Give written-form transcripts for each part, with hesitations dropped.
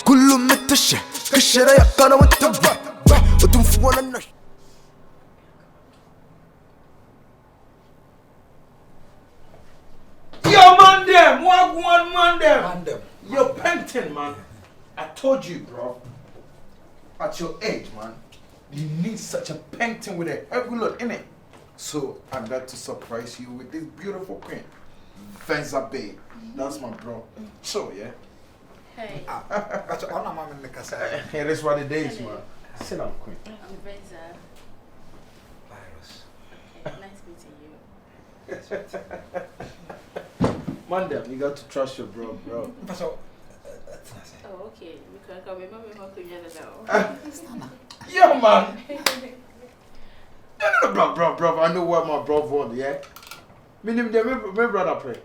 كله متشة كشرة يقنا وتبع ودنف ولا نش. Yo, man, them. One man, them. You're painting, man. I told you, bro. At your age, man, you need such a painting with a heavy load in it. So I got to surprise you with this beautiful queen, Venza Bay. That's my bro. So yeah. Hey. That's what I'm in the cassette. Hey, that's what it is, man. Sit down, queen. I'm Venza. Virus. Okay, nice meeting you. Man, them, you got to trust your bro. That's all. That's not it. Oh, okay. Because I remember how to get it out. Yeah, man. No, bro. I know what my bro want, yeah? My brother pray.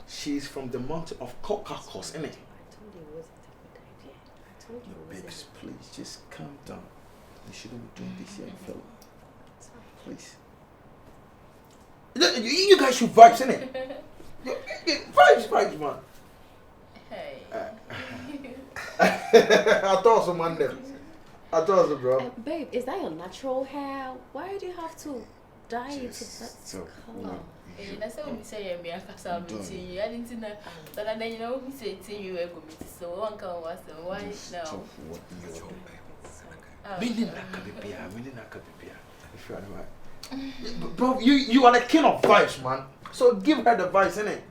She's from the mountain of Caucasus, innit? I told you it wasn't a good idea. I told you it Babes, please, just calm down. You shouldn't be doing this here, fella. Please. You guys should vibes, innit? Vibes, man. Hey. I thought so, man. I thought so, bro. Babe, is that your natural hair? Why do you have to dye it to that color? That's what we say. I'm meeting you. I didn't know. But then you know we say to you, we're going to so one can was why now? If you are right. Bro, you are the king of vibes, man. So give her the vibes, innit?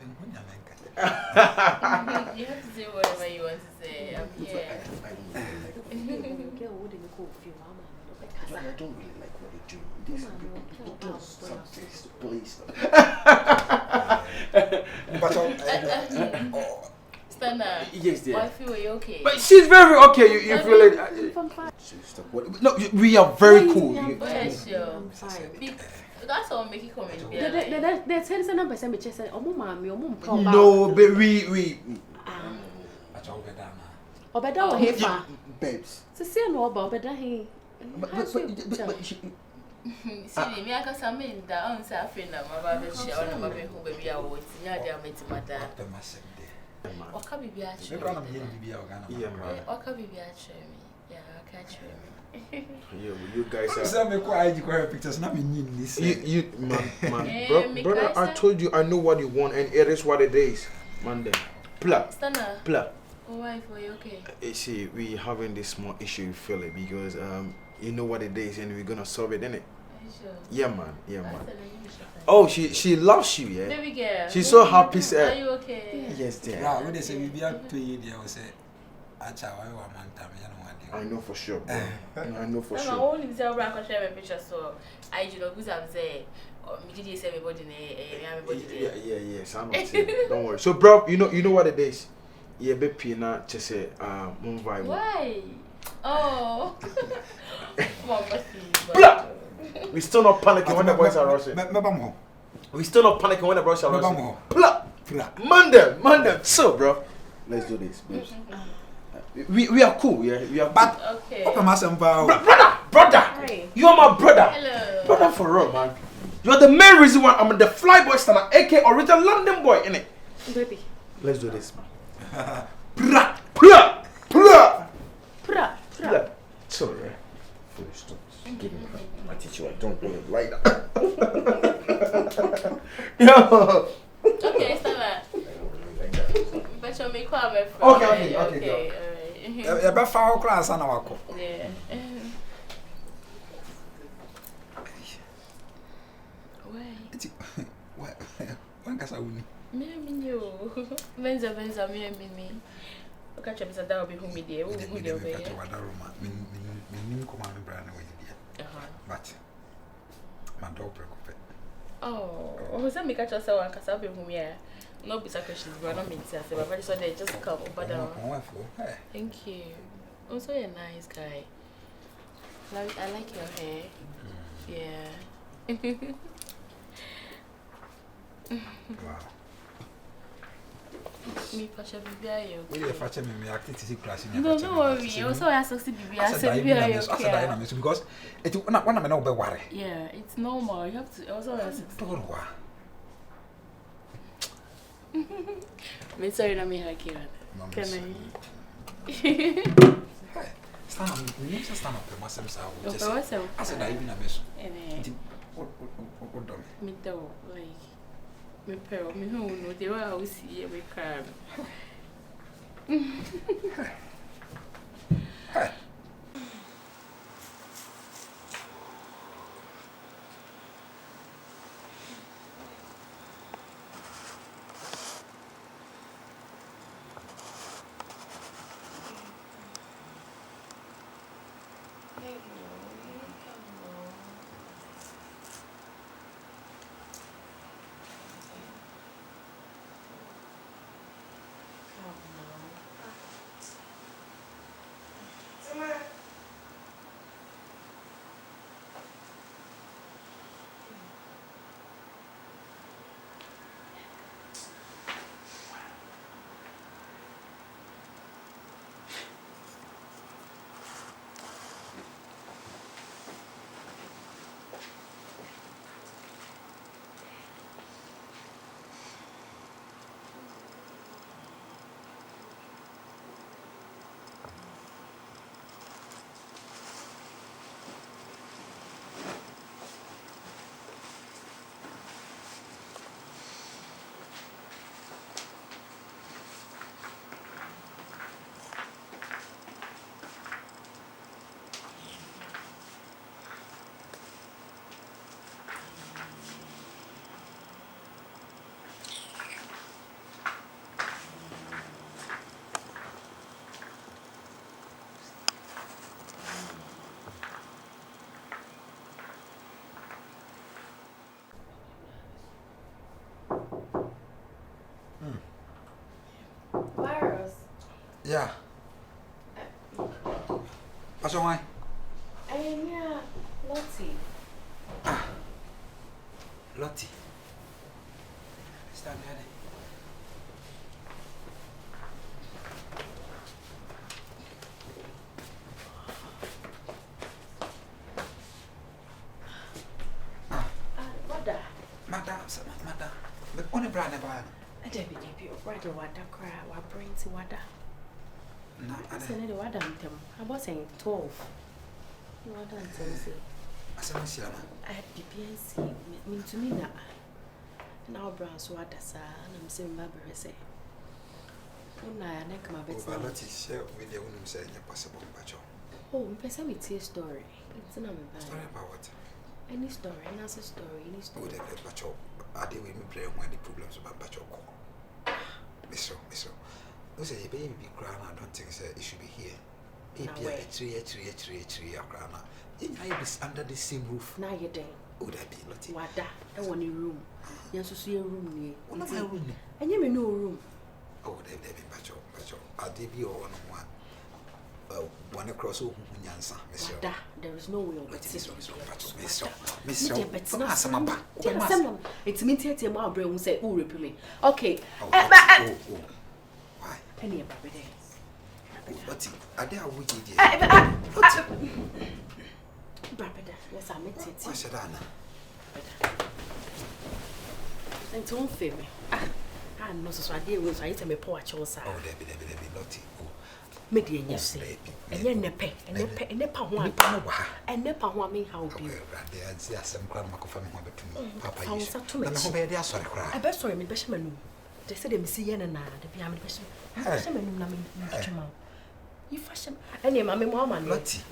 You have to say whatever you want to say. I'm here. I don't really like what you do. This do something, please. Stana. Yes, dear. I feel you okay. But she's very okay. You feel it? No, we are very cool. Yes, sure. I'm fine. That's all make it come in. They're telling some person me just say, "Oh, mommy, oh, mom." No, but we. Obeda or Hefa. Babes. So say no about Obeda he. But see me aka some in da on say afin na ma ba be share on ma be hu baby a wo tinya dia meti mada. Oka bibi a che. Yeah, man. Oka bibi a che me. Yeah, oka che me. Yeah, you guys are. Some me quite IG pictures not me need this. You man, brother, I told you I know what you want and it is what it is. Man, then. Pla. Why for you okay? See, we having this small issue, feel it, because you know what it is and we're gonna solve it, innit? Are you sure? Yeah, man. Oh, she loves you, yeah. Baby girl. She's so happy. Are you okay? Yes, dear. Yeah, when they say we be at 2 years, they will say, "Acha, why one man time? You know what?" I know for sure, bro. I know for I'm sure. only say I can share my picture, so I you know who's I'm say. Me did say everybody Yeah. Sound not don't worry. So, bro, you know what it is. Yeah, be pina to say Mumbai. Why? Oh. Blah! We still not panicking when the boys are rushing. We still not panicking when the boys are rushing. Blah! Monday. So, bro, let's do this. We are cool, yeah. We are. But okay. Brother. Hi. You are my brother. Hello. Brother for real, man. You are the main reason why I'm the fly boy standard, aka original London boy, innit? Baby. Let's do this, man. So, yeah. Full stop. Give me my teacher. I don't want it like that. Yo. Okay, stop that. But you'll make quite a Okay, go. You better follow class and our call. Yeah. When can I win? Me, Venza, me. Okay, Chaps, that will be who me dear. Who will be there? But my dog broke up. Oh, who's that? Make a chance one because I'll be whom here. No, be questions, but not mean to say, but very soon they just come over. Thank you. Also, a nice guy. I like your hair. Yeah. Wow. Me, Pasha, be you. We are fetching me activity class. No, don't worry. Also, I have to be because it's not one of my worry. Yeah, it's normal. You have to also. Me sorry na me haki one. Can I? Stand up. We need to stand up. Myself, I said I even a mess. What done? Me too. Like me pal. Me who know they were always see every crab. Hey. Yeah. What's wrong? Yeah, Lottie. Lottie. Stand there. Madam. But only brand never. I don't believe you. Rather, what the cry, what brings you what? No, I said, what I'm telling you. I was saying 12. What I'm saying. I said, I had PPNC. Mean to me now. Now, Brown's water, sir, and I'm saying, Barbara say. Oh, I neck my bed. But Lottie, share with the woman saying possible, but oh, I'm me tell a story. It's not a story about what? Any story, and that's a story, any story. Bacho, I did with me play when the problems about Bacho. Miss. You say a baby crown, I don't think it should be here. A tree, a crown. I was under the same roof. Now you're there. Would I be Lottie? What that? I want a room. Yes, to see a room near. One of my room. And you may know a room. Oh, they've been Bacho. I did be all one. One across all Yansa, Miss. There is no way of it. It's me to my brain say, oh, repeat me. Okay. Why? Penny about it. But I dare we did. Brabada, let's admit it. I said, Anna. And don't fear me. I know so I deal with I tell me poor chosa. Oh, there be Lottie. Media, you say, and then a pet, and a one, and never want me how be. They say some grandma from Papa. I said to me, I saw a cry. I best sorry, me Beshaman. They said, they see Yen and I, the Piam Beshaman. You fashion any mammy woman, Lottie.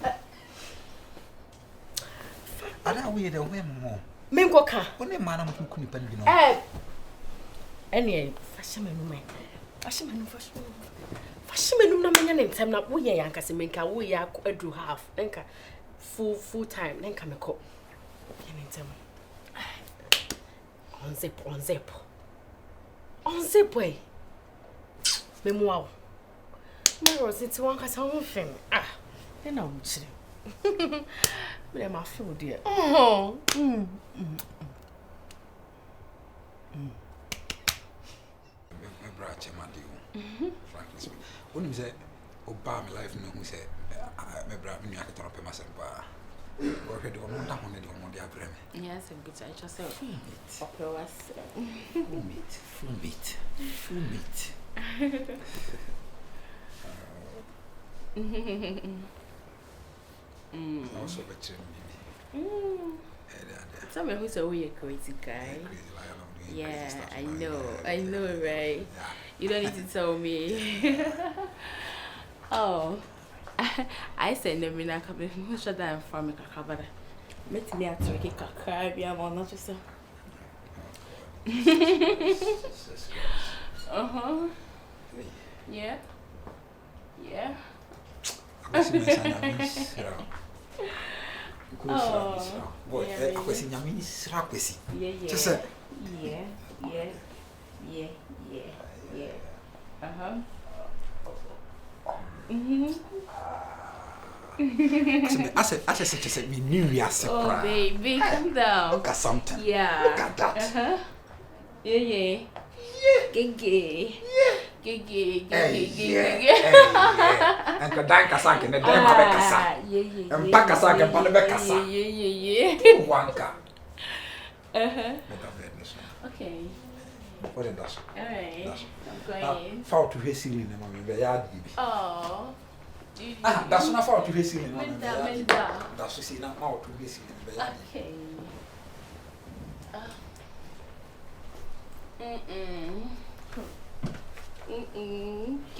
I don't wear the women more. Mingoka, only man who couldn't depend on. Any fashion woman. Fashion no man name time na wo ye yanka se menka wo ya adu half nenka full time nenka me ko yen time on zip way memoa me rosity wan ka san fem e na wo chire me ma feel dear Frankly speaking, when you say, "Obama, my life," no, who say, "My brother, me, I can turn up my son." Or head on that one, they want their brother. Yes, a good I just say, Full meat. Also better me. Tell me who's a weird crazy guy. Yeah, I know, right? You don't need to tell me. Oh, I said, no, I'm not sure that I'm from a cabana. Met me at Ricky Cacabia, I'm not just. Yeah. Yeah. Boy, yeah, I said, me knew you as a oh, baby, calm down. Look at something. Yeah. Look at that. Yeah. Gigi. And the danka sank in the danka. And Pakasak and Panabekasa. Yeah. Wanka. Okay. What it does. Alright. I'm going. Fall to his ceiling, Mammy. Oh. That's not fall to his ceiling. That's to see now out to his ceiling. Okay.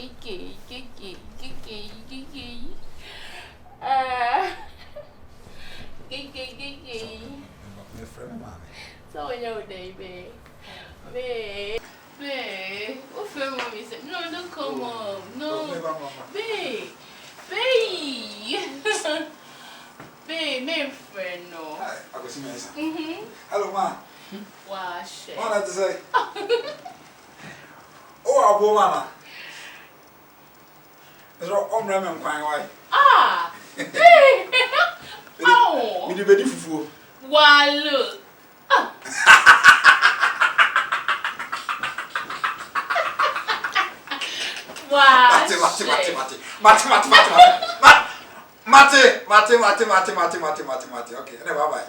Kiki. So when you're baby. Babe. What for mommy said? No, don't come home. No. Babe. Babe, my friend, no. I go see my hello, ma. Wash it. What I to say? Oh, Abu Mama. It's all and crying away. Ah! Babe! Oh! You do better for Wow, look. Wow. Mate. Okay, bye.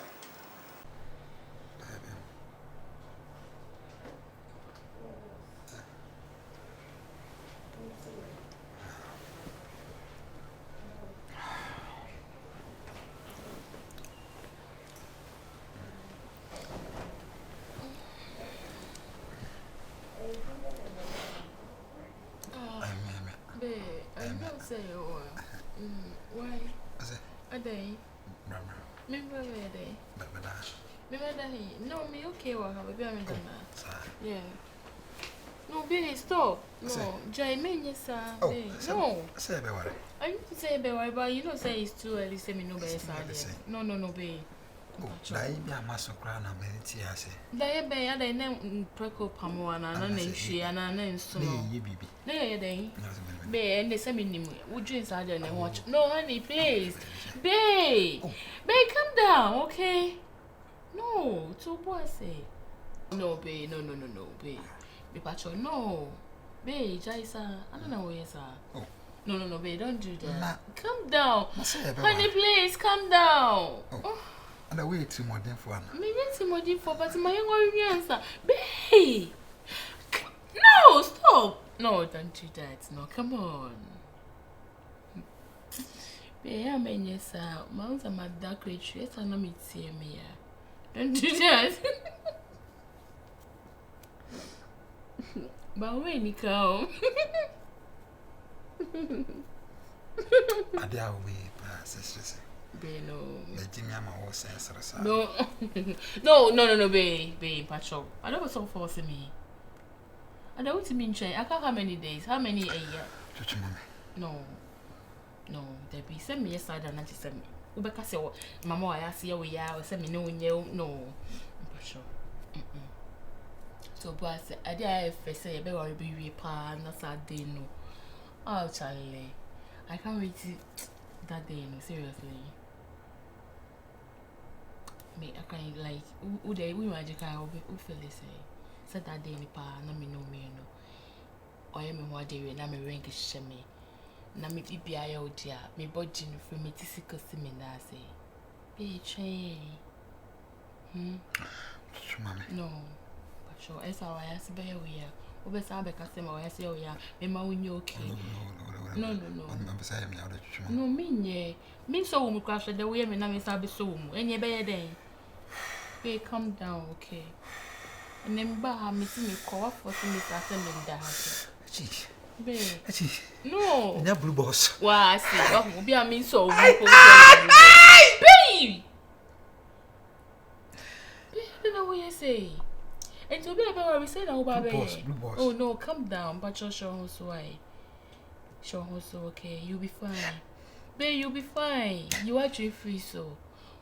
Babe, I don't say why? A day? Remember a day? Remember that? No, me okay, well, maybe I'm done that. Yeah. No, babe, stop. No, Jay, yes, sir. No. Say, what? I need to say, but you know, say it's too early, say me no better. No, babe. Oh, I be a master crown and many I say. They be a name Preco Pamoana, and then she and an instant. Nay, they be and they send me. Would you inside and watch? No, honey, please. Babe, come down, okay? No, to what say? No, babe, no, babe. Be patcho, no. Babe, Jaisa, I don't know where you are. No, babe, don't do that. Come down. Honey, please, come down. And I wait too more than for one. Me wait too more than for, but my young answer. Babe! No, stop! No, don't do that. No, come on. Babe, I mean, yes, sir. Mounts are my dark creature. Yes, I know me see me. Don't do that. But when you come, I dare wait, sisters. No. No, babe, Pacho. I don't so force me. I don't want to mean I can't how many days, how many a year? No, there be send me aside and not send me. Ubeka say, Mamma, I see you, we are, send me no, Pacho. So, but I dare say, I will be pa, not that day, no. Oh, Charlie, I can't wait that day, no, seriously. Me, I can like, who they, we magic, I will be, who feel the same. Said that day, ni pa, na me no me no. Or I am one day, na me ring is shame. Na me be I out here, me body no free me tisical simi na say. Be train. No, but sure, as our ass bear we are, Obesa be customer I say oh yeah, me ma win okay. No. I'm beside me out of No, me so we crash the way me na me sabe so mu. Enye be ye den. Babe, calm down, okay? And then ba me see me call for me start me da house. Babe. No. Na blue boss. Wa see, oh be am so we Babe. You know what you say? And to be about we say na oba be. Blue boss. Oh no, calm down. But show so why? Show so okay, you'll be fine. Babe, you'll be fine. You are free so.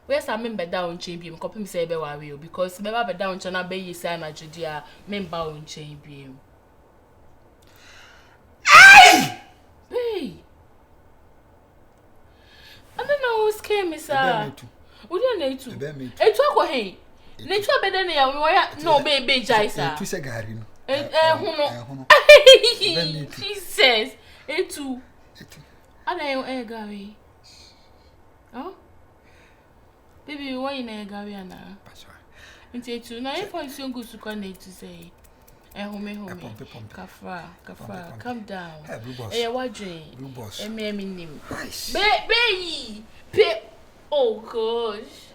Where's I member down champion? Copy me say be worry because member down chana be you say na Judia member on champion. Hey! Hey! I don't know who's came, sir. We don't need to. It's what hey. Nature better than you. No, baby, Jaisa. Tu segari no. He says, "Etu." Ada Gary. Oh? Baby, why in a Gary ana? Etu. Na if I so good to connect to say. Home. Kafra. Calm down. Eh, what dream? Blue boss. Me name. Baby. Oh gosh.